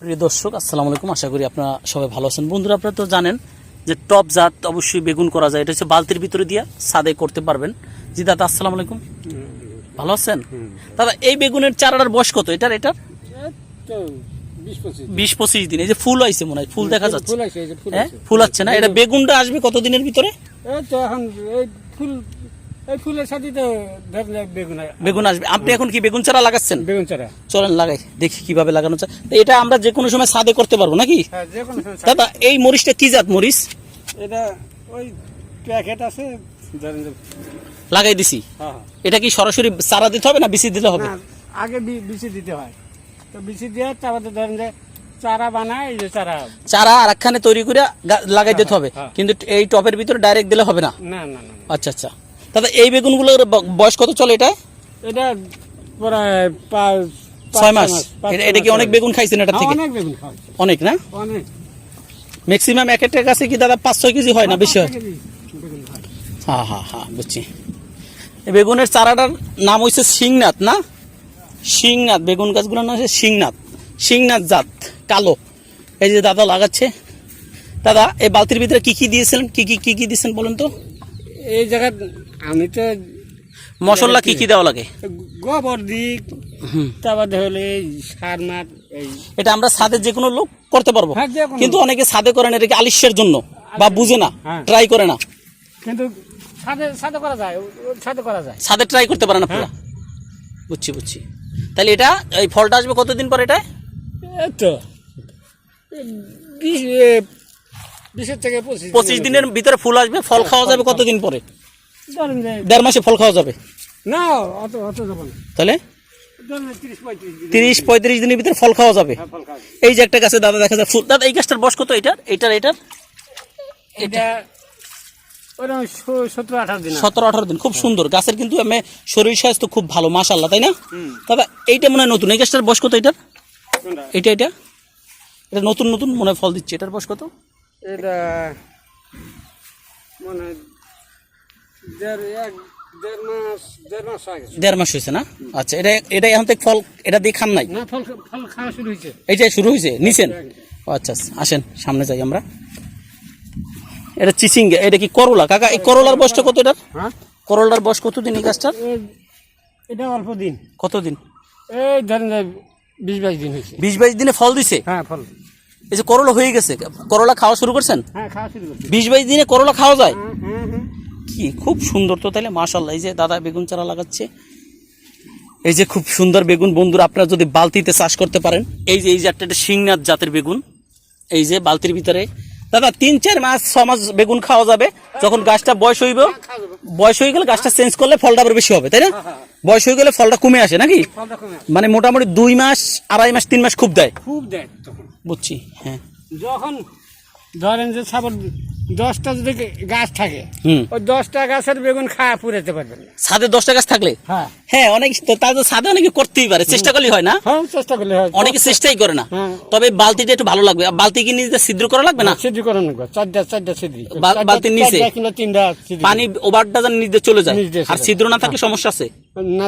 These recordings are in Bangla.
প্রিয় দর্শক আসসালামু আলাইকুম, আশা করি আপনারা সবাই ভালো আছেন। বন্ধুরা, আপনারা তো জানেন যে টপ জাত অবশ্যই বেগুন করা যায়, এটা হচ্ছে বালতির ভিতরে দিয়ে ছাদে করতে পারবেন। জি দাদা, আসসালামু আলাইকুম, ভালো আছেন দাদা? এই বেগুনের চারাটার বয়স কত? এটার 20-25 দিন। এই যে ফুল আইছে মনে হয়, ফুল দেখা যাচ্ছে, হ্যাঁ ফুল আসছে না? এটা বেগুনটা আসবে কতদিনের ভিতরে? বেগুন আসবে। আপনি এখন কি বেগুন চারা লাগাচ্ছেন? বেগুন চারা চলেন লাগাই দেখি কিভাবে লাগানো যায়। এটা আমরা যে কোনো সময় ছাদে করতে পারবো নাকি? দাদা, এই মরিচটা কি জাত মরিচ? এটা ওই প্যাকেট আছে, লাগাই দিছি। এটা কি সরাসরি চারা দিতে হবে না বিচি দিতে হবে? আগে বিচি দিতে হয়, তো বিচি দিয়ে তারপরে ধরেন যে চারা বানায়, এই যে চারা আর একখানে তৈরি করে লাগাই দিতে হবে, কিন্তু এই টপের ভিতরে ডাইরেক্ট দিলে হবে না? না না না। আচ্ছা আচ্ছা দাদা, এই বেগুনগুলোর বয়স কত চলে? এটা প্রায় 6 মাস। এটা কি অনেক বেগুন খাইছেন এটা থেকে? অনেক বেগুন খাওয়া, অনেক না? অনেক। ম্যাক্সিমাম এক একটা গাছে কি দাদা 5-6 কেজি হয় না বেশি হয়? বেগুন হয়। হ্যাঁ হ্যাঁ হ্যাঁ, বুঝছি। এই বেগুনের চারাটার নাম হচ্ছে সিংনাথ না? সিংনাথ, বেগুন গাছগুলোর নাম হচ্ছে সিংনাথ, সিংনাথ জাত কালো। এই যে দাদা লাগাচ্ছে। দাদা, এই বালতির ভিতরে কি কি দিয়েছিলেন? কি কি দিয়েছেন বলেন তো? এই জায়গা আমি তো মশলা কি কি দেওয়া লাগে? গোবর দিই, তারপরে হলে সার মার। এটা আমরা ছাদে যে কোনো লোক করতে পারবো, কিন্তু অনেকে ছাদে করেন এটা কি আলিস্যের জন্য বা বুঝে না, ট্রাই করে না। কিন্তু ছাদে করা যায়, ছাদে করা যায়, ছাদে ট্রাই করতে পারে না পুরো। বুঝছি বুঝছি। তাহলে এটা এই ফলটা আসবে কতদিন পর? এটা তো 20 থেকে 25 দিনের ভিতরে ফুল আসবে। ফল খাওয়া যাবে কতদিন পরে? 1.5 মাসে ফল খাওয়া যাবে না? অত যাবে না। তাহলে 30-35 দিনের ভিতরে ফল খাওয়া যাবে। এই যে একটা গাছে দাদা দেখা যায় ফুল। দাদা, এই গাছটার বয়স কত? এটার 17-18 দিন। খুব সুন্দর গাছের, কিন্তু শরীর স্বাস্থ্য খুব ভালো মাশাআল্লাহ, তাই না দাদা? এইটা মনে হয় নতুন। এই গাছটার বয়স কত? এটা নতুন নতুন মনে হয় ফল দিচ্ছে। এটার বয়স কত? এটা মানে 1.5 মাস হয়েছে না? আচ্ছা, এটা এখন থেকে ফল এটা দিয়ে খান নাই? ফল খাওয়া শুরু হয়েছে। এই যে শুরু হয়েছে, নিছেন? আচ্ছা, আসেন সামনে যাই আমরা। এটা চিচিঙ্গা। এটা কি করলা কাকা? এই করলার বয়সটা কত? এটার করলার বয়স কতদিন এই গাছটার? এটা অল্প দিন। কতদিন? এই ধরেন 20-22 দিন হয়েছে। 20-22 দিনে ফল দিছে? হ্যাঁ, ফল। এই যে করলা হয়ে গেছে, করলা খাওয়া শুরু করছেন? হ্যাঁ, খাওয়া শুরু করছি। 20-22 দিনে করলা খাওয়া যায়? কি খুব সুন্দর তো তাহলে মাশাআল্লাহ। এই যে দাদা বেগুন চারা লাগাচ্ছে, এই যে খুব সুন্দর বেগুন। বন্ধুরা, আপনারা যদি বালতিতে চাষ করতে পারেন, এই যে একটা সিংনাথ জাতের বেগুন, এই যে বালতির ভিতরে দাদা 3-4 মাস 6 মাস বেগুন খাওয়া যাবে। যখন গাছটা বয়স হয়ে গেলে গাছটা চেঞ্জ করলে ফলটা আবার বেশি হবে, তাই না? বয়স হয়ে গেলে ফলটা কমে আসে নাকি? মানে মোটামুটি 2 মাস 2.5 মাস 3 মাস খুব দেয়। বুঝছি। হ্যাঁ, যখন ধরেন যে 10টা যদি গাছ থাকে, ওই 10টা গাছের বেগুন খাওয়া পুরাতে পারবেন না। ছাদে 10টা গাছ থাকলে? হ্যাঁ, অনেক তাদের ছাদে অনেকে করতেই পারে, চেষ্টা করলে হয় না? চেষ্টা করলে হয়, অনেকে চেষ্টাই করে না। তবে বালতিটা একটু ভালো লাগবে। বালতি কি নিজে ছিদ্র করা লাগবে না? ছিদ্র করা লাগবে, 4টা ছিদ্র। বালতির নিচে 3টা পানি ওভারটা যেন নিজে চলে যায়। আর ছিদ্র না থাকলে সমস্যা আছে না?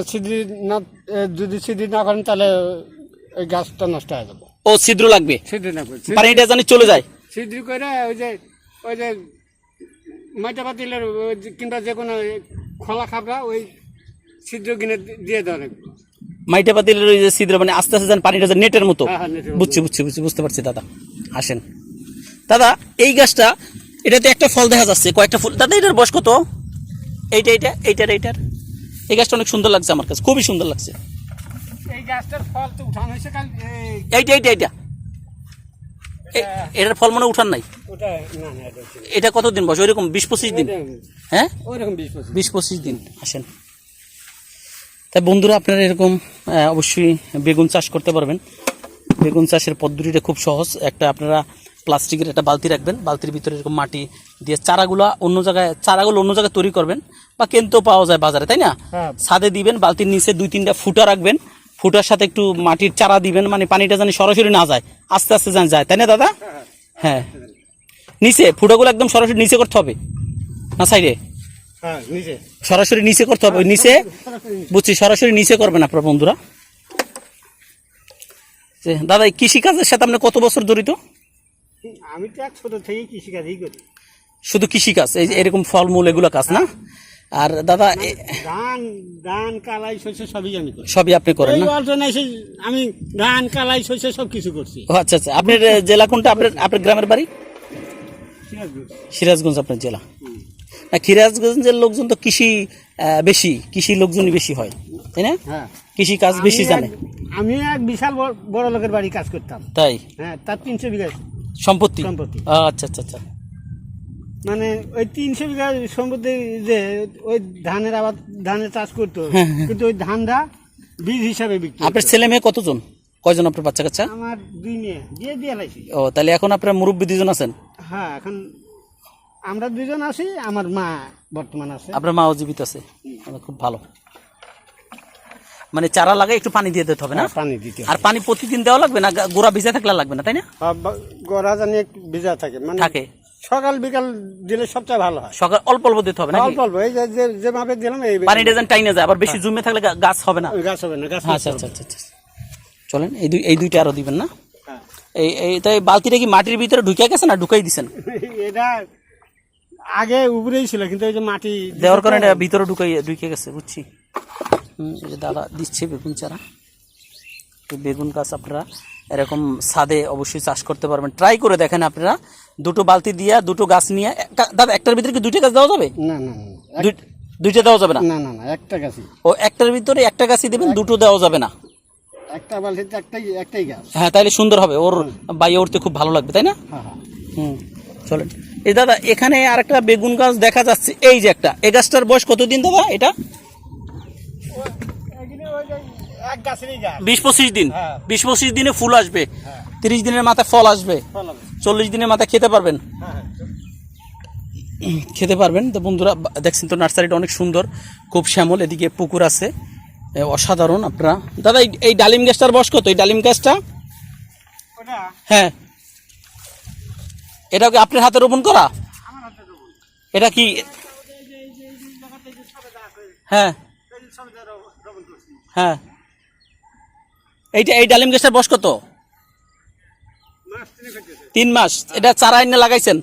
যদি ছিদ্র না করেন তাহলে ওই গাছটা নষ্ট হয়ে যাবে। ও ছিদ্র লাগবে, পানিটা যেন চলে যায়। ছিদ্র করে ওই যে মাইটা পাতিলের কিংবা যে কোনো খোলা খাবরা ওই ছিদ্র কিনে দিয়ে দেওয়া লাগবে। মাইটা পাতিলের ওই যে ছিদ্র, মানে আস্তে আস্তে যেন পানিটা নেটের মতো। বুঝছি বুঝতে পারছি দাদা। আসেন দাদা, এই গাছটা এটাতে একটা ফল দেখা যাচ্ছে, কয়েকটা ফুল। দাদা, এটার বয়স কত? এইটার এই গাছটা অনেক সুন্দর লাগছে আমার কাছে, খুবই সুন্দর লাগছে। এই গাছটার ফল তো উঠানো হয়েছে কাল। এটার ফল মনে উঠান নাই? এটা কতদিন বয়স? ওইরকম 20-25 দিন। হ্যাঁ, ওইরকম 20-25 দিন। আসেন তাই বন্ধুরা, আপনারা এরকম অবশ্যই বেগুন চাষ করতে পারবেন। বেগুন চাষের পদ্ধতিটা খুব সহজ। আপনারা প্লাস্টিকের একটা বালতি রাখবেন, বালতির ভিতরে এরকম মাটি দিয়ে চারাগুলো অন্য জায়গায় তৈরি করবেন, বা কিনতেও পাওয়া যায় বাজারে, তাই না? ছাদে দিবেন, বালতির নিচে 2-3টা ফুটা রাখবেন, ফুটার সাথে একটু মাটির চারা দিবেন, মানে পানিটা যেন সরাসরি না যায়, আস্তে আস্তে যেন যায়, তাই না দাদা? হ্যাঁ, নিচে ফুটাগুলো একদম সরাসরি নিচে করতে হবে না সাইডে? সরাসরি নিচে করতে হবে। ওই নিচে, বুঝছি, সরাসরি নিচে করবেন আপনারা বন্ধুরা। দাদা এই কৃষিকাজের সাথে আপনি কত বছর জড়িত? আমি তো এক ছোট থেকেই কৃষিকাজই করি। শুধু কৃষিকাজ, এই যে এরকম ফলমূল এগুলো কাজ না? আর দাদা ধান ধান কালাই শস্য সবই আমি করি। সবই আপনি করেন এই না? অর্জনে এসে আমি ধান কালাই শস্য সব কিছু করছি। ও আচ্ছা আচ্ছা। আপনার জেলা কোনটা? আপনার আপনার গ্রামের বাড়ি? সিরাজগঞ্জ। সিরাজগঞ্জ আপনার জেলা। না, সিরাজগঞ্জের লোকজন তো কৃষি বেশি, কৃষি লোকজনই বেশি হয়, তাই না? হ্যাঁ, কৃষি কাজ বেশি জানে। আমি এক বিশাল বড় লোকের বাড়ি কাজ করতাম। তাই? হ্যাঁ, তার 300 বিঘা সম্পত্তি? সম্পত্তি। আচ্ছা আচ্ছা আচ্ছা। মানে ওই 300 বিঘা সম্পত্তি যে ওই ধানের আবাদ, ধানের চাষ করতো, কিন্তু ওই ধানটা বীজ হিসাবে বিক্রি। আপনার ছেলে মেয়ে কতজন? কয়জন আপনার বাচ্চা কাচ্চা? আমার 2 মেয়ে, বিয়ে দিয়ে লাইছি। ও তাহলে এখন আপনার মুরব্বী 2জন আছেন? হ্যাঁ, এখন আমরা 2জন আছি, আমার মা বর্তমান আছে। আপনার মাও জীবিত আছে? খুব ভালো। মানে চারা লাগাই একটু পানি দিয়ে দিতে হবে না? পানি দিতে আর পানি প্রতিদিন দেওয়া লাগবে না? গোড়া ভিজা থাকলে লাগবে না, তাই না? গোড়া জানি একটু ভিজা থাকে, মানে থাকে। সকাল বিকাল দিলে সবচেয়ে ভালো হয়। সকাল অল্প অল্প দিতে হবে না? অল্প অল্প, এই যে ভাবে দিলাম এই পানিটা যেন টাইনে যায়, আবার বেশি জমে থাকলে গাছ হবে না। গাছ হবে না, গাছ। আচ্ছা আচ্ছা আচ্ছা আচ্ছা। চলেন এই দুইটা আরো দিবেন না? হ্যাঁ। এই তাই বালতিটা কি মাটির ভিতরে ঢুকে গেছে না ঢুকাই দিছেন? এটা আগে উপরেই ছিল, কিন্তু এই যে মাটি দেওয়ার কারণে এটা ভিতরে ঢুকে গেছে, বুঝছি। এই যে দাদা দিচ্ছে বেগুন চারা। বেগুন গাছ আপনারা এরকম ছাদে অবশ্যই চাষ করতে পারবেন, ট্রাই করে দেখেন আপনারা। 2টো বালতি দিয়া 2টো গাছ নিয়ে, দাদা একটার ভিতরে কি 2টা গাছ দেওয়া যাবে? না না না, দুইটা দেওয়া যাবে না? না না না, একটা গাছই। ও একটার ভিতরে একটা গাছই দেবেন, 2টো দেওয়া যাবে না? একটা বালতিতে একটাই গাছ। হ্যাঁ, তাহলে সুন্দর হবে, ওর বাইরে উঠতে খুব ভালো লাগবে, তাই না? হ্যাঁ হ্যাঁ। চলেন। এই দাদা এখানে আরেকটা বেগুন গাছ দেখা যাচ্ছে, এই যে একটা, এই গাছটার বয়স কতদিন দাদা? এটা 20-25 দিন। 20-25 দিনে ফুল আসবে, 30 দিনের মাথায় ফল আসবে, 40 দিনের মাথায় খেতে পারবেন। খেতে পারবেন। তো বন্ধুরা দেখছেন তো, নার্সারিটা অনেক সুন্দর, খুব শ্যামল, এদিকে পুকুর আছে, অসাধারণ। আপনারা দাদা এই ডালিম গাছটার বয়স কত? এই ডালিম গাছটা? হ্যাঁ, এটা কি আপনার হাতে রোপণ করা? এটা কি? হ্যাঁ হ্যাঁ। এই ডালিম গাছটার বয়স কত? 3 মাস। এটা চারা এনে লাগাইছেন?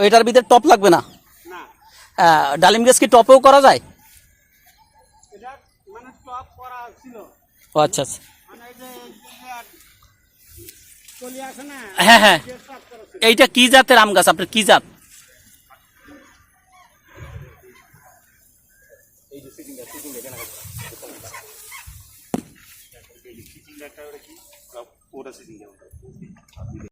এটার ভিতরে টপ লাগবে না? ডালিম গাছ কি টপেও করা যায়? ও আচ্ছা আচ্ছা। হ্যাঁ হ্যাঁ। এইটা কি জাতের আম গাছ? আপনার কি জাত?